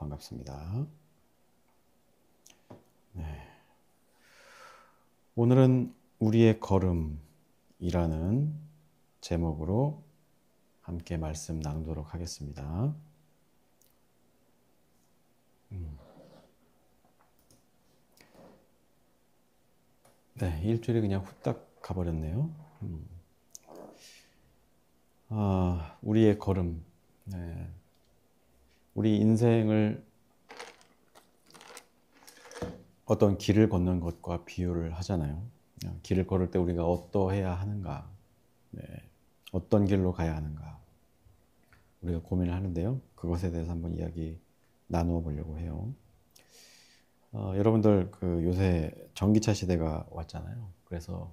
반갑습니다. 네. 오늘은 우리의 걸음이라는 제목으로 함께 말씀 나누도록 하겠습니다. 네, 일주일이 그냥 후딱 가버렸네요. 우리의 걸음. 네. 우리 인생을 어떤 길을 걷는 것과 비유를 하잖아요. 길을 걸을 때 우리가 어떠해야 하는가, 네. 어떤 길로 가야 하는가, 우리가 고민을 하는데요. 그것에 대해서 한번 이야기 나누어 보려고 해요. 여러분들 요새 전기차 시대가 왔잖아요. 그래서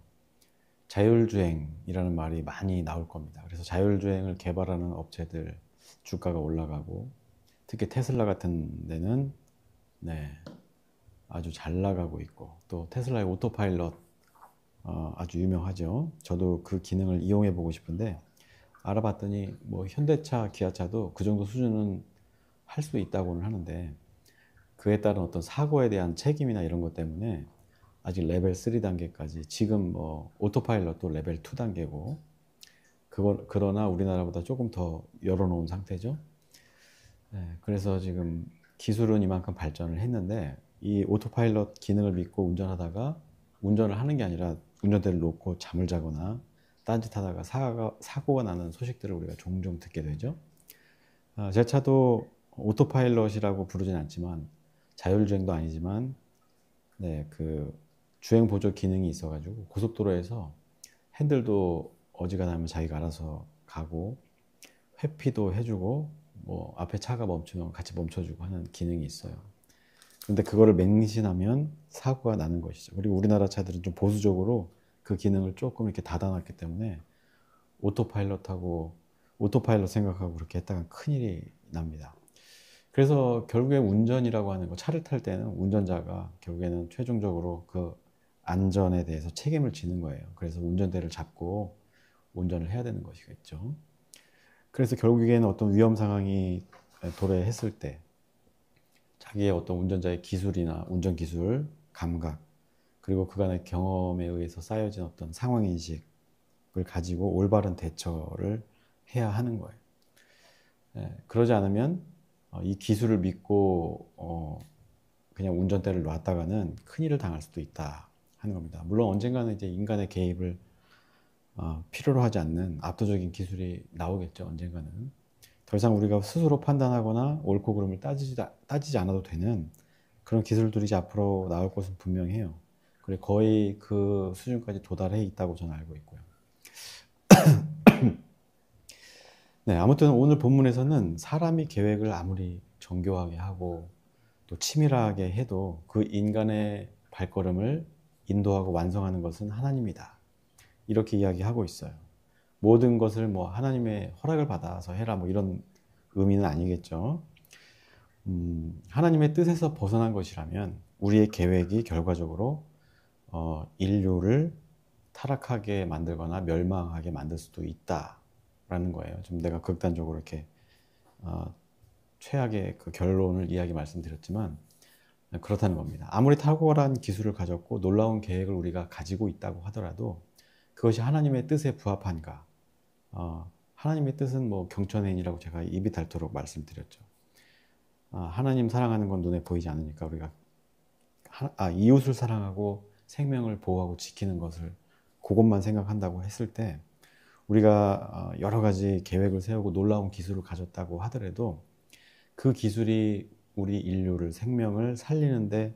자율주행이라는 말이 많이 나올 겁니다. 그래서 자율주행을 개발하는 업체들 주가가 올라가고, 특히 테슬라 같은 데는 아주 잘 나가고 있고, 또 테슬라의 오토파일럿 아주 유명하죠. 저도 그 기능을 이용해 보고 싶은데 알아봤더니 뭐 현대차, 기아차도 그 정도 수준은 할 수 있다고는 하는데, 그에 따른 어떤 사고에 대한 책임이나 이런 것 때문에 아직 레벨 3 단계까지, 지금 뭐 오토파일럿도 레벨 2 단계고, 그러나 우리나라보다 조금 더 열어놓은 상태죠. 네, 그래서 지금 기술은 이만큼 발전을 했는데, 이 오토파일럿 기능을 믿고 운전하다가 운전을 하는 게 아니라 운전대를 놓고 잠을 자거나 딴짓하다가 사고가 나는 소식들을 우리가 종종 듣게 되죠. 제 차도 오토파일럿이라고 부르진 않지만, 자율주행도 아니지만, 그 주행 보조 기능이 있어가지고 고속도로에서 핸들도 어지간하면 자기가 알아서 가고, 회피도 해주고, 뭐 앞에 차가 멈추면 같이 멈춰주고 하는 기능이 있어요. 근데 그거를 맹신하면 사고가 나는 것이죠. 그리고 우리나라 차들은 좀 보수적으로 그 기능을 조금 이렇게 닫아놨기 때문에 오토파일럿 생각하고 그렇게 했다가 큰일이 납니다. 그래서 결국에 운전이라고 하는 거, 차를 탈 때는 운전자가 결국에는 최종적으로 그 안전에 대해서 책임을 지는 거예요. 그래서 운전대를 잡고 운전을 해야 되는 것이겠죠. 그래서 결국에는 어떤 위험 상황이 도래했을 때 자기의 어떤 운전자의 기술이나 운전 기술, 감각, 그리고 그간의 경험에 의해서 쌓여진 어떤 상황 인식을 가지고 올바른 대처를 해야 하는 거예요. 그러지 않으면 이 기술을 믿고 그냥 운전대를 놨다가는 큰일을 당할 수도 있다 하는 겁니다. 물론 언젠가는 이제 인간의 개입을 필요로 하지 않는 압도적인 기술이 나오겠죠. 언젠가는. 더 이상 우리가 스스로 판단하거나 옳고 그름을 따지지 않아도 되는 그런 기술들이 이제 앞으로 나올 것은 분명해요. 그리고 거의 그 수준까지 도달해 있다고 저는 알고 있고요. 네, 아무튼 오늘 본문에서는 사람이 계획을 아무리 정교하게 하고 또 치밀하게 해도 그 인간의 발걸음을 인도하고 완성하는 것은 하나님이다, 이렇게 이야기하고 있어요. 모든 것을 뭐 하나님의 허락을 받아서 해라, 뭐 이런 의미는 아니겠죠. 하나님의 뜻에서 벗어난 것이라면 우리의 계획이 결과적으로 인류를 타락하게 만들거나 멸망하게 만들 수도 있다라는 거예요. 좀 내가 극단적으로 이렇게 최악의 그 결론을 말씀드렸지만 그렇다는 겁니다. 아무리 탁월한 기술을 가졌고 놀라운 계획을 우리가 가지고 있다고 하더라도 그것이 하나님의 뜻에 부합한가? 하나님의 뜻은 뭐 경천행이라고 제가 입이 닳도록 말씀드렸죠. 하나님 사랑하는 건 눈에 보이지 않으니까 우리가 이웃을 사랑하고 생명을 보호하고 지키는 것을, 그것만 생각한다고 했을 때 우리가 여러 가지 계획을 세우고 놀라운 기술을 가졌다고 하더라도 그 기술이 우리 인류를, 생명을 살리는데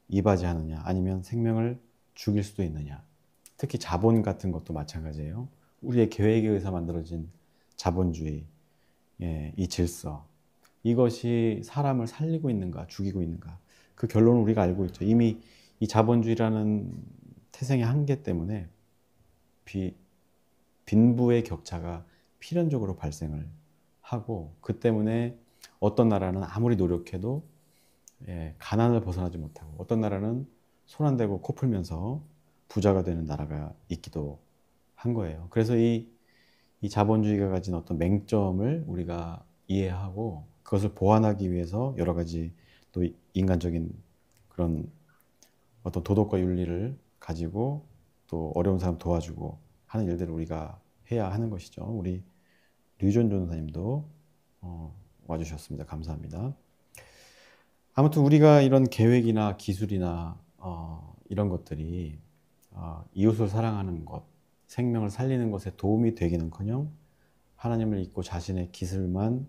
이바지하느냐, 아니면 생명을 죽일 수도 있느냐. 특히 자본 같은 것도 마찬가지예요. 우리의 계획에 의해서 만들어진 자본주의, 이 질서, 이것이 사람을 살리고 있는가 죽이고 있는가, 그 결론을 우리가 알고 있죠. 이미 이 자본주의라는 태생의 한계 때문에 빈부의 격차가 필연적으로 발생을 하고, 그 때문에 어떤 나라는 아무리 노력해도 가난을 벗어나지 못하고, 어떤 나라는 손 안 대고 코 풀면서 부자가 되는 나라가 있기도 한 거예요. 그래서 이 자본주의가 가진 어떤 맹점을 우리가 이해하고 그것을 보완하기 위해서 여러 가지 또 인간적인 그런 어떤 도덕과 윤리를 가지고 또 어려운 사람 도와주고 하는 일들을 우리가 해야 하는 것이죠. 우리 류전 전도사님도 와주셨습니다. 감사합니다. 아무튼 우리가 이런 계획이나 기술이나 이런 것들이 이웃을 사랑하는 것, 생명을 살리는 것에 도움이 되기는커녕 하나님을 잊고 자신의 기술만,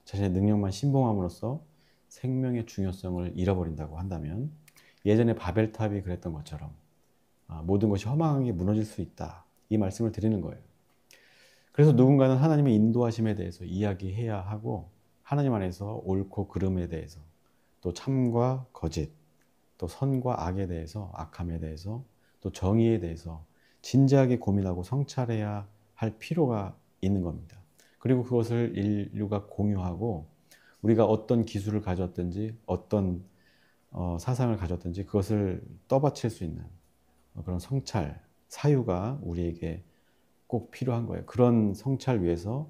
자신의 능력만 신봉함으로써 생명의 중요성을 잃어버린다고 한다면 예전에 바벨탑이 그랬던 것처럼 모든 것이 허망하게 무너질 수 있다. 이 말씀을 드리는 거예요. 그래서 누군가는 하나님의 인도하심에 대해서 이야기해야 하고 하나님 안에서 옳고 그름에 대해서 또 참과 거짓, 또 선과 악에 대해서, 악함에 대해서, 또 정의에 대해서 진지하게 고민하고 성찰해야 할 필요가 있는 겁니다. 그리고 그것을 인류가 공유하고 우리가 어떤 기술을 가졌든지 어떤 사상을 가졌든지 그것을 떠받칠 수 있는 그런 성찰, 사유가 우리에게 꼭 필요한 거예요. 그런 성찰 위해서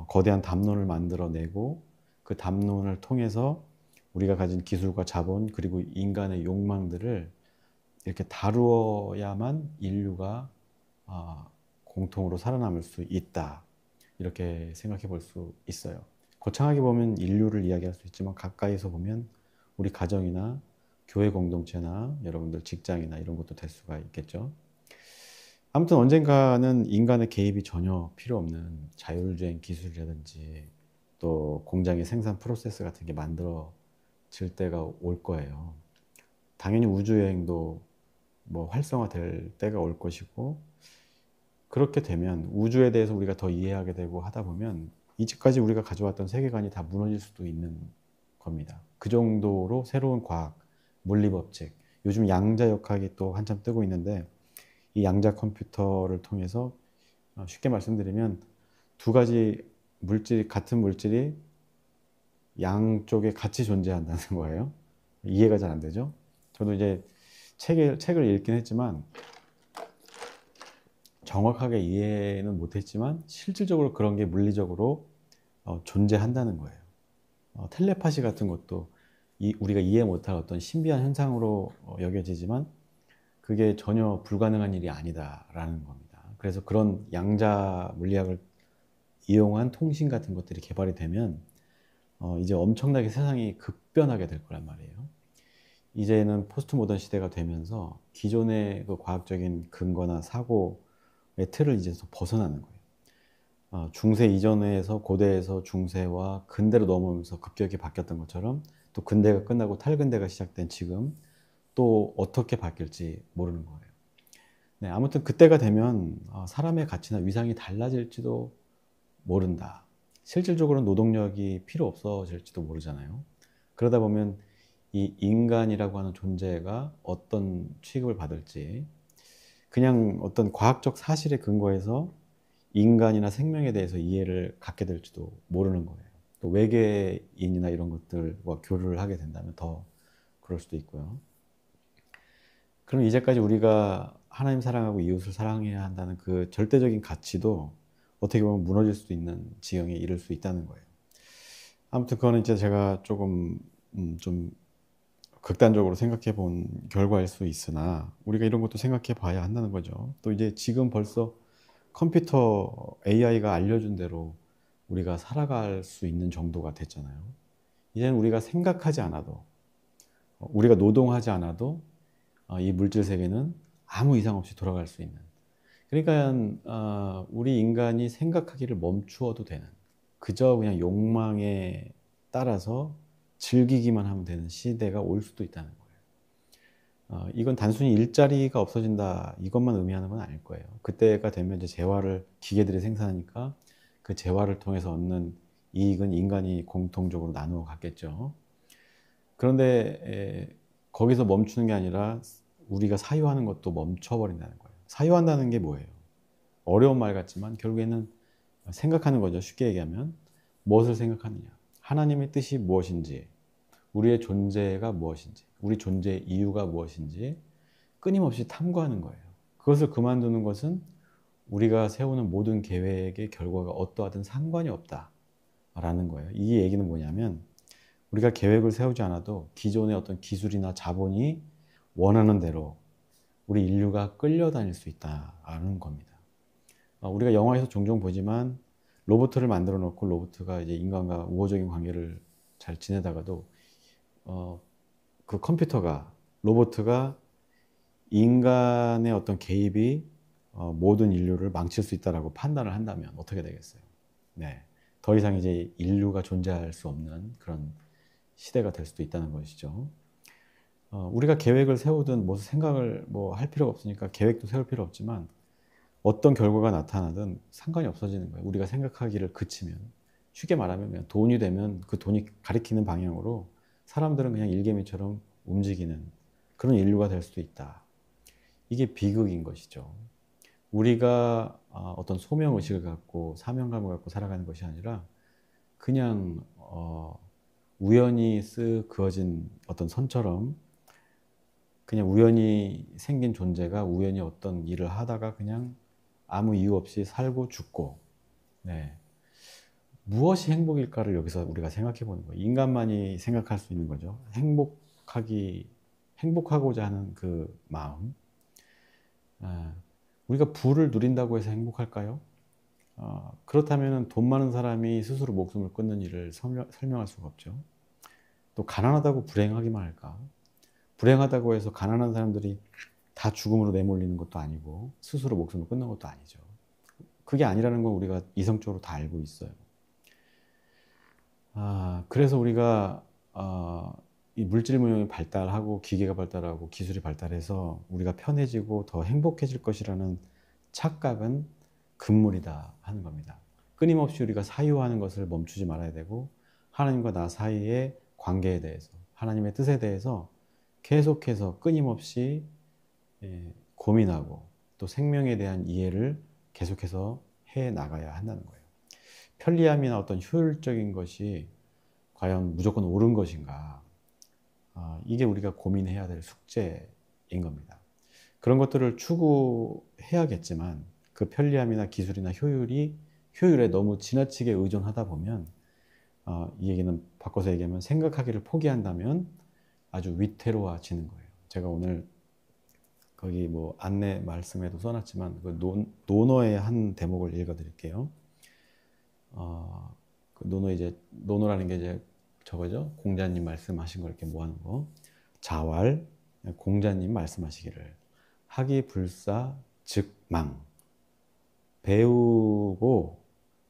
거대한 담론을 만들어내고 그 담론을 통해서 우리가 가진 기술과 자본 그리고 인간의 욕망들을 이렇게 다루어야만 인류가 공통으로 살아남을 수 있다. 이렇게 생각해 볼 수 있어요. 거창하게 보면 인류를 이야기할 수 있지만 가까이서 보면 우리 가정이나 교회 공동체나 여러분들 직장이나 이런 것도 될 수가 있겠죠. 아무튼 언젠가는 인간의 개입이 전혀 필요 없는 자율주행 기술이라든지 또 공장의 생산 프로세스 같은 게 만들어질 때가 올 거예요. 당연히 우주여행도 뭐 활성화될 때가 올 것이고 그렇게 되면 우주에 대해서 우리가 더 이해하게 되고 하다 보면 이제까지 우리가 가져왔던 세계관이 다 무너질 수도 있는 겁니다. 그 정도로 새로운 과학, 물리법칙, 요즘 양자역학이 또 한참 뜨고 있는데 이 양자 컴퓨터를 통해서 쉽게 말씀드리면 두 가지 물질이 같은 물질이 양쪽에 같이 존재한다는 거예요. 이해가 잘 안 되죠? 저도 이제 책을 읽긴 했지만 정확하게 이해는 못했지만 실질적으로 그런 게 물리적으로 존재한다는 거예요. 텔레파시 같은 것도 우리가 이해 못할 어떤 신비한 현상으로 여겨지지만 그게 전혀 불가능한 일이 아니다라는 겁니다. 그래서 그런 양자 물리학을 이용한 통신 같은 것들이 개발이 되면 이제 엄청나게 세상이 급변하게 될 거란 말이에요. 이제는 포스트 모던 시대가 되면서 기존의 그 과학적인 근거나 사고의 틀을 이제 벗어나는 거예요. 중세 이전에서 고대에서 중세와 근대로 넘어오면서 급격히 바뀌었던 것처럼 또 근대가 끝나고 탈근대가 시작된 지금 또 어떻게 바뀔지 모르는 거예요. 네, 아무튼 그때가 되면 사람의 가치나 위상이 달라질지도 모른다. 실질적으로는 노동력이 필요 없어질지도 모르잖아요. 그러다 보면 이 인간이라고 하는 존재가 어떤 취급을 받을지 그냥 어떤 과학적 사실에 근거해서 인간이나 생명에 대해서 이해를 갖게 될지도 모르는 거예요. 또 외계인이나 이런 것들과 교류를 하게 된다면 더 그럴 수도 있고요. 그럼 이제까지 우리가 하나님 사랑하고 이웃을 사랑해야 한다는 그 절대적인 가치도 어떻게 보면 무너질 수도 있는 지경에 이를 수 있다는 거예요. 아무튼 그거는 이제 제가 조금 좀 극단적으로 생각해 본 결과일 수 있으나 우리가 이런 것도 생각해 봐야 한다는 거죠. 또 이제 지금 벌써 컴퓨터 AI가 알려준 대로 우리가 살아갈 수 있는 정도가 됐잖아요. 이제는 우리가 생각하지 않아도 우리가 노동하지 않아도 이 물질 세계는 아무 이상 없이 돌아갈 수 있는 그러니까 우리 인간이 생각하기를 멈추어도 되는 그저 그냥 욕망에 따라서 즐기기만 하면 되는 시대가 올 수도 있다는 거예요. 이건 단순히 일자리가 없어진다 이것만 의미하는 건 아닐 거예요. 그때가 되면 이제 재화를 기계들이 생산하니까 그 재화를 통해서 얻는 이익은 인간이 공통적으로 나누어 갖겠죠. 그런데 거기서 멈추는 게 아니라 우리가 사유하는 것도 멈춰버린다는 거예요. 사유한다는 게 뭐예요? 어려운 말 같지만 결국에는 생각하는 거죠. 쉽게 얘기하면 무엇을 생각하느냐. 하나님의 뜻이 무엇인지 우리의 존재가 무엇인지 우리 존재의 이유가 무엇인지 끊임없이 탐구하는 거예요. 그것을 그만두는 것은 우리가 세우는 모든 계획의 결과가 어떠하든 상관이 없다. 라는 거예요. 이 얘기는 뭐냐면 우리가 계획을 세우지 않아도 기존의 어떤 기술이나 자본이 원하는 대로 우리 인류가 끌려다닐 수 있다는 겁니다. 우리가 영화에서 종종 보지만 로봇을 만들어 놓고 로봇가 이제 인간과 우호적인 관계를 잘 지내다가도 그 컴퓨터가 로봇가 인간의 어떤 개입이 모든 인류를 망칠 수 있다라고 판단을 한다면 어떻게 되겠어요? 네. 더 이상 이제 인류가 존재할 수 없는 그런 시대가 될 수도 있다는 것이죠. 우리가 계획을 세우든 뭐 생각을 뭐 할 필요가 없으니까 계획도 세울 필요 없지만 어떤 결과가 나타나든 상관이 없어지는 거예요. 우리가 생각하기를 그치면. 쉽게 말하면 그냥 돈이 되면 그 돈이 가리키는 방향으로 사람들은 그냥 일개미처럼 움직이는 그런 인류가 될 수도 있다. 이게 비극인 것이죠. 우리가 어떤 소명의식을 갖고 사명감을 갖고 살아가는 것이 아니라 그냥 우연히 쓱 그어진 어떤 선처럼 그냥 우연히 생긴 존재가 우연히 어떤 일을 하다가 그냥 아무 이유 없이 살고 죽고, 네. 무엇이 행복일까를 여기서 우리가 생각해 보는 거예요. 인간만이 생각할 수 있는 거죠. 행복하고자 하는 그 마음. 우리가 부를 누린다고 해서 행복할까요? 그렇다면 돈 많은 사람이 스스로 목숨을 끊는 일을 설명할 수가 없죠. 또 가난하다고 불행하기만 할까? 불행하다고 해서 가난한 사람들이 다 죽음으로 내몰리는 것도 아니고 스스로 목숨을 끊는 것도 아니죠. 그게 아니라는 건 우리가 이성적으로 다 알고 있어요. 그래서 우리가 이 물질 문명이 발달하고 기계가 발달하고 기술이 발달해서 우리가 편해지고 더 행복해질 것이라는 착각은 금물이다 하는 겁니다. 끊임없이 우리가 사유하는 것을 멈추지 말아야 되고 하나님과 나 사이의 관계에 대해서 하나님의 뜻에 대해서 계속해서 끊임없이 고민하고 또 생명에 대한 이해를 계속해서 해 나가야 한다는 거예요. 편리함이나 어떤 효율적인 것이 과연 무조건 옳은 것인가? 이게 우리가 고민해야 될 숙제인 겁니다. 그런 것들을 추구해야겠지만 그 편리함이나 기술이나 효율에 너무 지나치게 의존하다 보면 이 얘기는 바꿔서 얘기하면 생각하기를 포기한다면 아주 위태로워지는 거예요. 제가 오늘 거기 뭐 안내 말씀에도 써놨지만 그 논어의 한 대목을 읽어드릴게요. 그 논어라는 게 이제 저거죠. 공자님 말씀하신 걸 이렇게 모아놓은 거. 자왈 공자님 말씀하시기를 학이불사 즉망 배우고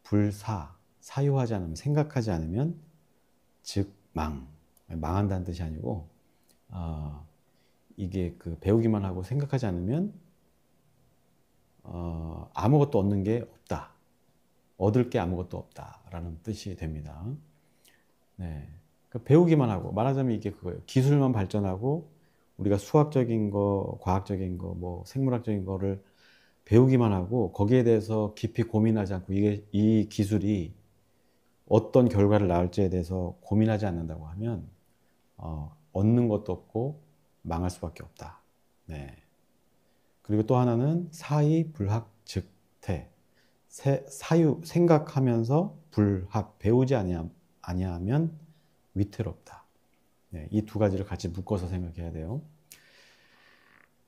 불사 사유하지 않으면 생각하지 않으면 즉망 망한다는 뜻이 아니고 이게 그 배우기만 하고 생각하지 않으면 아무것도 얻는 게 없다. 얻을 게 아무것도 없다라는 뜻이 됩니다. 네. 그러니까 배우기만 하고 말하자면 이게 그거예요. 기술만 발전하고 우리가 수학적인 거, 과학적인 거, 뭐 생물학적인 거를 배우기만 하고 거기에 대해서 깊이 고민하지 않고 이 기술이 어떤 결과를 낳을지에 대해서 고민하지 않는다고 하면 얻는 것도 없고 망할 수밖에 없다. 네. 그리고 또 하나는 사이 불학 즉태 사유 생각하면서 불학 배우지 아니하면 위태롭다. 네, 이 두 가지를 같이 묶어서 생각해야 돼요.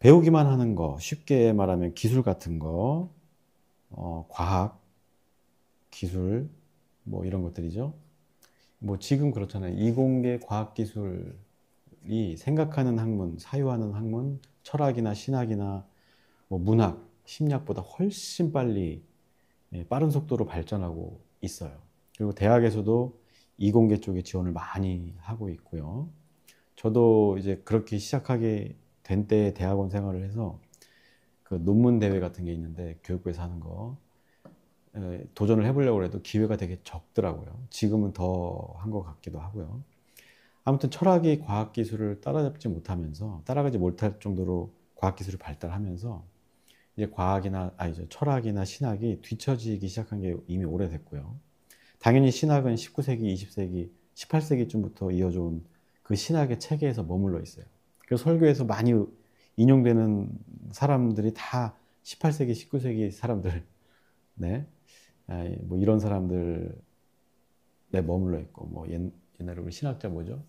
배우기만 하는 거 쉽게 말하면 기술 같은 거 과학 기술 뭐 이런 것들이죠. 뭐 지금 그렇잖아요. 이공계 과학기술이 생각하는 학문, 사유하는 학문, 철학이나 신학이나 뭐 문학, 심리학보다 훨씬 빨리 빠른 속도로 발전하고 있어요. 그리고 대학에서도 이공계 쪽에 지원을 많이 하고 있고요. 저도 이제 그렇게 시작하게 된 때에 대학원 생활을 해서 그 논문 대회 같은 게 있는데 교육부에서 하는 거 도전을 해보려고 해도 기회가 되게 적더라고요. 지금은 더 한 것 같기도 하고요. 아무튼 철학이 과학기술을 따라가지 못할 정도로 과학기술이 발달하면서 이제 철학이나 신학이 뒤처지기 시작한 게 이미 오래됐고요. 당연히 신학은 19세기, 20세기, 18세기쯤부터 이어져온 그 신학의 체계에서 머물러 있어요. 그래서 설교에서 많이 인용되는 사람들이 다 18세기, 19세기 사람들, 네, 뭐 이런 사람들이 머물러 있고, 뭐 옛날에 우리 신학자 뭐죠?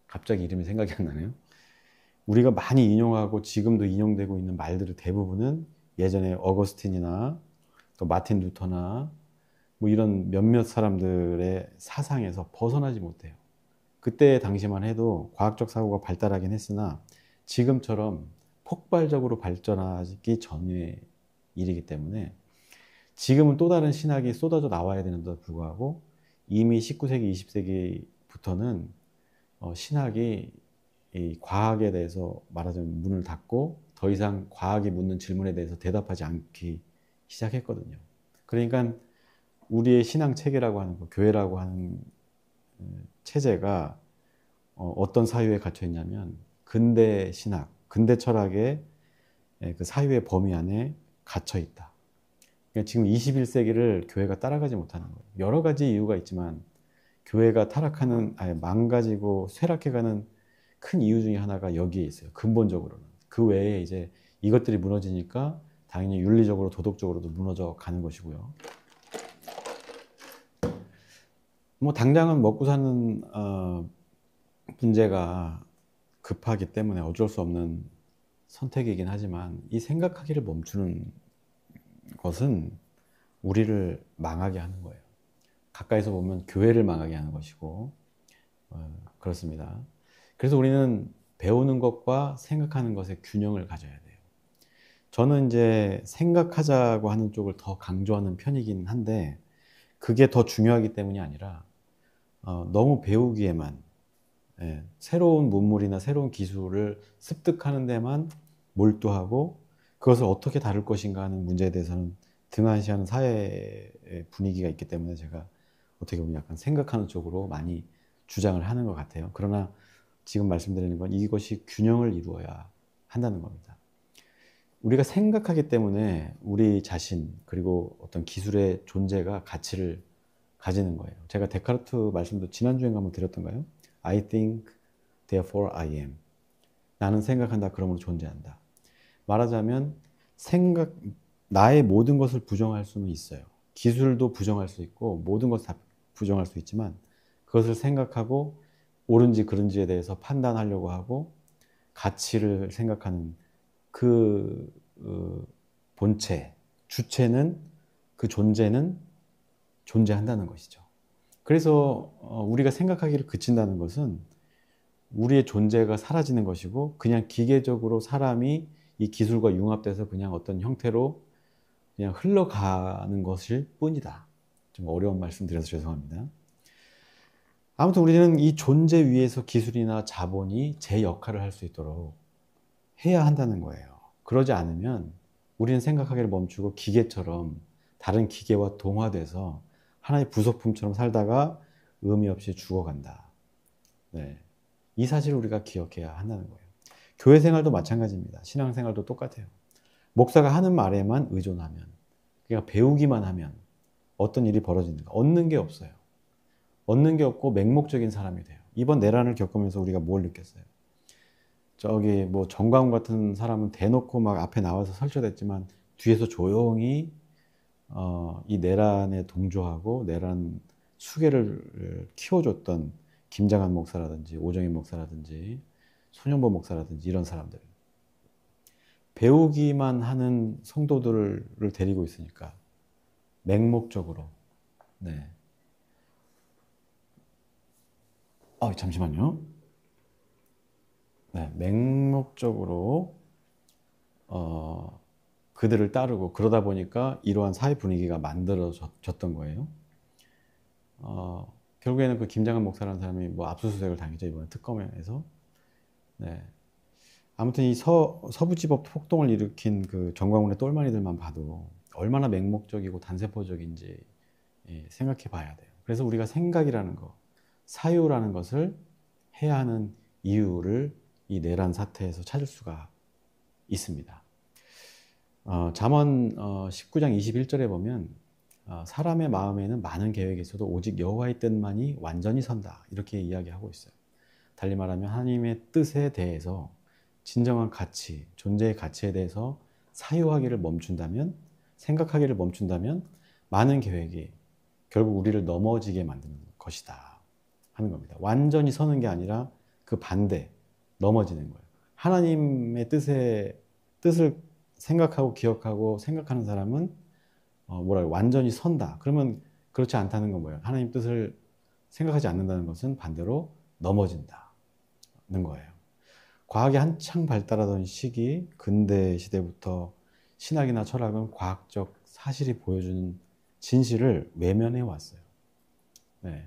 갑자기 이름이 생각이 안 나네요. 우리가 많이 인용하고 지금도 인용되고 있는 말들의 대부분은 예전에 어거스틴이나 또 마틴 루터나 뭐 이런 몇몇 사람들의 사상에서 벗어나지 못해요. 그때 당시만 해도 과학적 사고가 발달하긴 했으나 지금처럼 폭발적으로 발전하기 전의 일이기 때문에 지금은 또 다른 신학이 쏟아져 나와야 되는데도 불구하고 이미 19세기, 20세기부터는 신학이 이 과학에 대해서 말하자면 문을 닫고 더 이상 과학이 묻는 질문에 대해서 대답하지 않기 시작했거든요. 그러니까 우리의 신앙 체계라고 하는 거, 교회라고 하는 체제가 어떤 사유에 갇혀 있냐면 근대 신학, 근대 철학의 그 사유의 범위 안에 갇혀 있다. 그러니까 지금 21세기를 교회가 따라가지 못하는 거예요. 여러 가지 이유가 있지만 교회가 타락하는, 아예 망가지고 쇠락해가는 큰 이유 중에 하나가 여기에 있어요. 근본적으로는. 그 외에 이제 이것들이 무너지니까 당연히 윤리적으로 도덕적으로도 무너져 가는 것이고요. 뭐 당장은 먹고 사는 문제가 급하기 때문에 어쩔 수 없는 선택이긴 하지만 이 생각하기를 멈추는 것은 우리를 망하게 하는 거예요. 가까이서 보면 교회를 망하게 하는 것이고 그렇습니다. 그래서 우리는 배우는 것과 생각하는 것의 균형을 가져야 돼요. 저는 이제 생각하자고 하는 쪽을 더 강조하는 편이긴 한데 그게 더 중요하기 때문이 아니라 너무 배우기에만 새로운 문물이나 새로운 기술을 습득하는 데만 몰두하고 그것을 어떻게 다룰 것인가 하는 문제에 대해서는 등한시하는 사회의 분위기가 있기 때문에 제가 어떻게 보면 약간 생각하는 쪽으로 많이 주장을 하는 것 같아요. 그러나 지금 말씀드리는 건 이것이 균형을 이루어야 한다는 겁니다. 우리가 생각하기 때문에 우리 자신 그리고 어떤 기술의 존재가 가치를 가지는 거예요. 제가 데카르트 말씀도 지난주에 한번 드렸던가요? I think, therefore I am. 나는 생각한다, 그러므로 존재한다. 말하자면 나의 모든 것을 부정할 수는 있어요. 기술도 부정할 수 있고 모든 것을 다 부정할 수 있지만 그것을 생각하고 옳은지 그른지에 대해서 판단하려고 하고 가치를 생각하는 그 본체, 주체는, 그 존재는 존재한다는 것이죠. 그래서 우리가 생각하기를 그친다는 것은 우리의 존재가 사라지는 것이고 그냥 기계적으로 사람이 이 기술과 융합돼서 그냥 어떤 형태로 그냥 흘러가는 것일 뿐이다. 좀 어려운 말씀 드려서 죄송합니다. 아무튼 우리는 이 존재 위에서 기술이나 자본이 제 역할을 할 수 있도록 해야 한다는 거예요. 그러지 않으면 우리는 생각하기를 멈추고 기계처럼 다른 기계와 동화돼서 하나의 부속품처럼 살다가 의미 없이 죽어간다. 네. 이 사실을 우리가 기억해야 한다는 거예요. 교회 생활도 마찬가지입니다. 신앙 생활도 똑같아요. 목사가 하는 말에만 의존하면, 그러니까 배우기만 하면 어떤 일이 벌어지는가? 얻는 게 없어요. 얻는 게 없고 맹목적인 사람이 돼요. 이번 내란을 겪으면서 우리가 뭘 느꼈어요? 저기 뭐 정광훈 같은 사람은 대놓고 막 앞에 나와서 설쳐댔지만 뒤에서 조용히 이 내란에 동조하고 내란 수계를 키워줬던 김장한 목사라든지 오정인 목사라든지 손영보 목사라든지 이런 사람들, 배우기만 하는 성도들을 데리고 있으니까 맹목적으로 잠시만요. 맹목적으로 그들을 따르고 그러다 보니까 이러한 사회 분위기가 만들어졌던 거예요. 결국에는 그 김장한 목사라는 사람이 뭐 압수수색을 당했죠, 이번에 특검에서. 아무튼 이 서부지법 폭동을 일으킨 그 정광훈의 똘마니들만 봐도 얼마나 맹목적이고 단세포적인지 생각해 봐야 돼요. 그래서 우리가 생각이라는 거, 사유라는 것을 해야 하는 이유를 이 내란 사태에서 찾을 수가 있습니다. 잠언 19장 21절에 보면 사람의 마음에는 많은 계획이 있어도 오직 여호와의 뜻만이 완전히 선다, 이렇게 이야기하고 있어요. 달리 말하면 하나님의 뜻에 대해서 진정한 가치, 존재의 가치에 대해서 사유하기를 멈춘다면, 생각하기를 멈춘다면 많은 계획이 결국 우리를 넘어지게 만드는 것이다 하는 겁니다. 완전히 서는 게 아니라 그 반대, 넘어지는 거예요. 하나님의 뜻을 생각하고 기억하고 생각하는 사람은 완전히 선다. 그러면 그렇지 않다는 건 뭐예요? 하나님 뜻을 생각하지 않는다는 것은 반대로 넘어진다는 거예요. 과학이 한창 발달하던 시기, 근대 시대부터 신학이나 철학은 과학적 사실이 보여주는 진실을 외면해 왔어요. 네.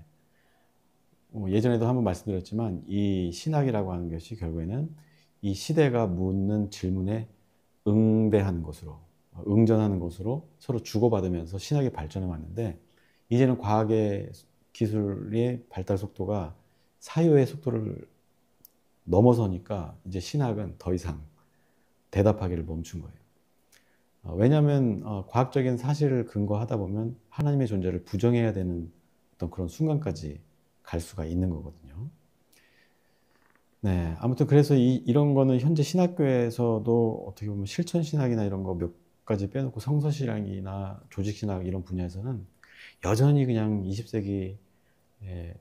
예전에도 한번 말씀드렸지만 이 신학이라고 하는 것이 결국에는 이 시대가 묻는 질문에 응대하는 것으로, 응전하는 것으로 서로 주고받으면서 신학이 발전해 왔는데, 이제는 과학의 기술의 발달 속도가 사유의 속도를 넘어서니까 이제 신학은 더 이상 대답하기를 멈춘 거예요. 왜냐하면 과학적인 사실을 근거하다 보면 하나님의 존재를 부정해야 되는 어떤 그런 순간까지 갈 수가 있는 거거든요. 네, 아무튼 그래서 이런 거는 현재 신학교에서도 어떻게 보면 실천신학이나 이런 거 몇 가지 빼놓고 성서신학이나 조직신학 이런 분야에서는 여전히 그냥 20세기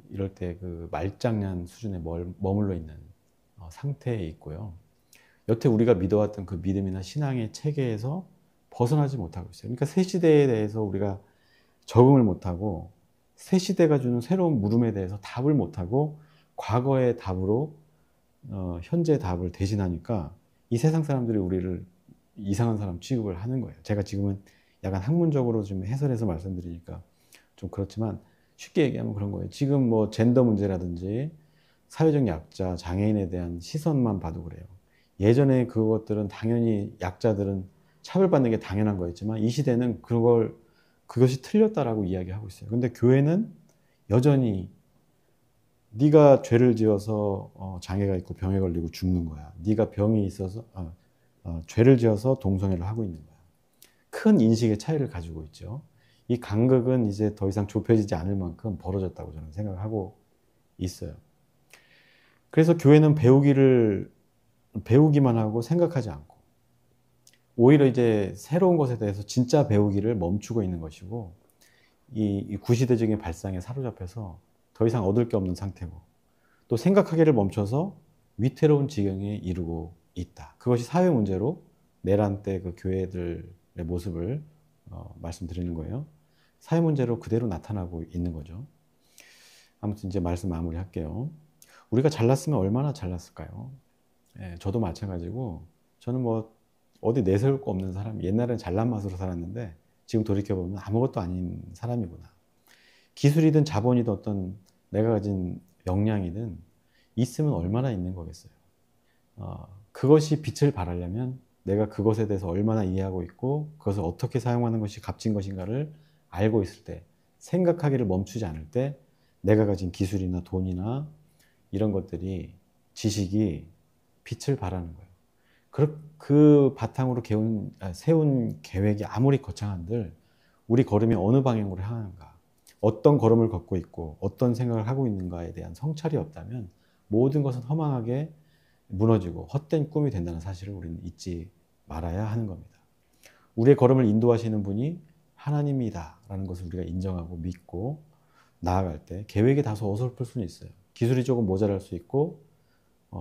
이럴 때 그 말장난 수준에 머물러 있는 상태에 있고요. 여태 우리가 믿어왔던 그 믿음이나 신앙의 체계에서 벗어나지 못하고 있어요. 그러니까 새 시대에 대해서 우리가 적응을 못하고 새 시대가 주는 새로운 물음에 대해서 답을 못하고 과거의 답으로 현재 답을 대신하니까 이 세상 사람들이 우리를 이상한 사람 취급을 하는 거예요. 제가 지금은 약간 학문적으로 좀 해설해서 말씀드리니까 좀 그렇지만 쉽게 얘기하면 그런 거예요. 지금 뭐 젠더 문제라든지 사회적 약자, 장애인에 대한 시선만 봐도 그래요. 예전에 그것들은 당연히 약자들은 차별받는 게 당연한 거였지만 이 시대는 그것이 틀렸다라고 이야기하고 있어요. 근데 교회는 여전히 네가 죄를 지어서 장애가 있고 병에 걸리고 죽는 거야. 네가 병이 있어서 죄를 지어서 동성애를 하고 있는 거야. 큰 인식의 차이를 가지고 있죠. 이 간극은 이제 더 이상 좁혀지지 않을 만큼 벌어졌다고 저는 생각하고 있어요. 그래서 교회는 배우기만 하고 생각하지 않고 오히려 이제 새로운 것에 대해서 진짜 배우기를 멈추고 있는 것이고 이 구시대적인 발상에 사로잡혀서 더 이상 얻을 게 없는 상태고 또 생각하기를 멈춰서 위태로운 지경에 이르고 있다. 그것이 사회 문제로 내란 때 그 교회들의 모습을 말씀드리는 거예요. 사회 문제로 그대로 나타나고 있는 거죠. 아무튼 이제 말씀 마무리할게요. 우리가 잘났으면 얼마나 잘났을까요? 저도 마찬가지고 저는 뭐 어디 내세울 거 없는 사람, 옛날엔 잘난 맛으로 살았는데 지금 돌이켜보면 아무것도 아닌 사람이구나. 기술이든 자본이든 어떤 내가 가진 역량이든 있으면 얼마나 있는 거겠어요. 그것이 빛을 발하려면 내가 그것에 대해서 얼마나 이해하고 있고 그것을 어떻게 사용하는 것이 값진 것인가를 알고 있을 때, 생각하기를 멈추지 않을 때 내가 가진 기술이나 돈이나 이런 것들이, 지식이 빛을 발하는 거예요. 그 바탕으로 세운 계획이 아무리 거창한들 우리 걸음이 어느 방향으로 향하는가, 어떤 걸음을 걷고 있고 어떤 생각을 하고 있는가에 대한 성찰이 없다면 모든 것은 허망하게 무너지고 헛된 꿈이 된다는 사실을 우리는 잊지 말아야 하는 겁니다. 우리의 걸음을 인도하시는 분이 하나님이다라는 것을 우리가 인정하고 믿고 나아갈 때 계획이 다소 어설플 수는 있어요. 기술이 조금 모자랄 수 있고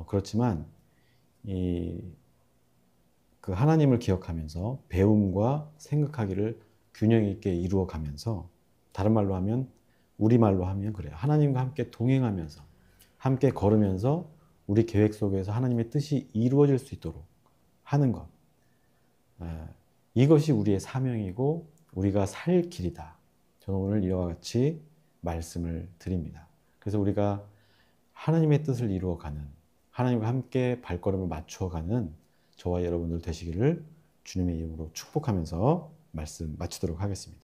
그렇지만 그 하나님을 기억하면서 배움과 생각하기를 균형 있게 이루어 가면서, 다른 말로 하면 우리말로 하면 그래요. 하나님과 함께 동행하면서 함께 걸으면서 우리 계획 속에서 하나님의 뜻이 이루어질 수 있도록 하는 것, 이것이 우리의 사명이고 우리가 살 길이다. 저는 오늘 이와 같이 말씀을 드립니다. 그래서 우리가 하나님의 뜻을 이루어가는, 하나님과 함께 발걸음을 맞추어가는 저와 여러분들 되시기를 주님의 이름으로 축복하면서 말씀 마치도록 하겠습니다.